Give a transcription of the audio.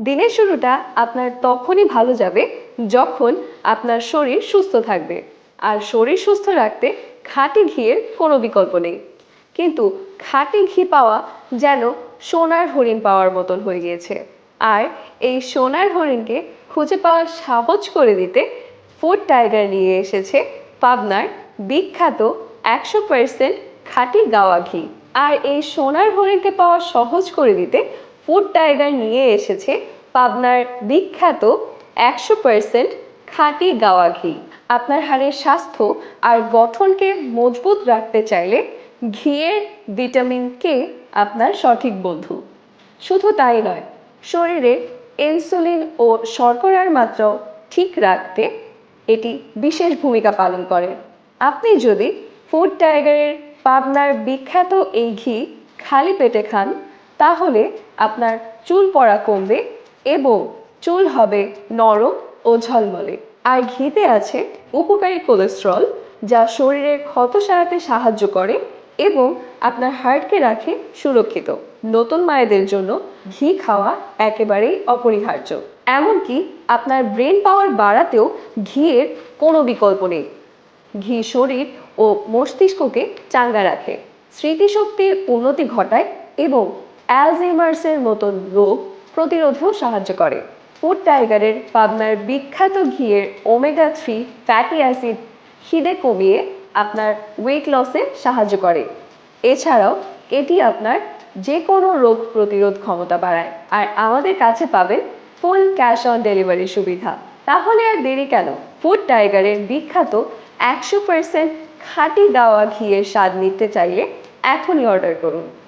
দিনের শুরুটা আপনার তখনই ভালো যাবে যখন আপনার শরীর সুস্থ থাকবে। আর শরীর সুস্থ রাখতে খাঁটি ঘিয়ের কোনো বিকল্প নেই। কিন্তু খাঁটি ঘি পাওয়া যেন সোনার হরিণ পাওয়ার মতন হয়ে গিয়েছে। আর এই সোনার হরিণকে খুঁজে পাওয়া সহজ করে দিতে ফুড টাইগার নিয়ে এসেছে পাবনার বিখ্যাত 100% খাঁটি গাওয়া ঘি। আর এই সোনার হরিণকে পাওয়া সহজ করে দিতে ফুড টাইগার নিয়ে এসেছে পাবনার বিখ্যাত 100% খাঁটি গাওয়া ঘি। আপনার হাড়ের স্বাস্থ্য আর গঠনকে মজবুত রাখতে চাইলে ঘিয়ের ভিটামিন কে আপনার সঠিক বন্ধু। শুধু তাই নয়, শরীরে ইনসুলিন ও শর্করার মাত্রাও ঠিক রাখতে এটি বিশেষ ভূমিকা পালন করে। আপনি যদি ফুড টাইগারের পাবনার বিখ্যাত এই ঘি খালি পেটে খান, তাহলে আপনার চুল পড়া কমবে এবং চুল হবে নরম ও ঝলমলে। আর ঘিতে আছে উপকারী কোলেস্টেরল, যা শরীরের ক্ষত সারাতে সাহায্য করে এবং আপনার হার্টকে রাখে সুরক্ষিত। নতুন মায়েদের জন্য ঘি খাওয়া একেবারেই অপরিহার্য। এমনকি আপনার ব্রেন পাওয়ার বাড়াতেও ঘিয়ের কোনো বিকল্প নেই। ঘি শরীর ও মস্তিষ্ককে চাঙ্গা রাখে, স্মৃতিশক্তির উন্নতি ঘটায় এবং অ্যালজাইমার্সের মতন রোগ প্রতিরোধেও সাহায্য করে। ফুড টাইগারের পাবনার বিখ্যাত ঘিয়ের ওমেগা 3 ফ্যাটি অ্যাসিড খিদে কমিয়ে আপনার ওয়েট লসে সাহায্য করে। এছাড়াও এটি আপনার যে কোনো রোগ প্রতিরোধ ক্ষমতা বাড়ায়। আর আমাদের কাছে পাবেন ফুল ক্যাশ অন ডেলিভারি সুবিধা। তাহলে আর দেরি কেন? ফুড টাইগারের বিখ্যাত 100% খাঁটি গাওয়া ঘিয়ের স্বাদ নিতে চাইলে এখনই অর্ডার করুন।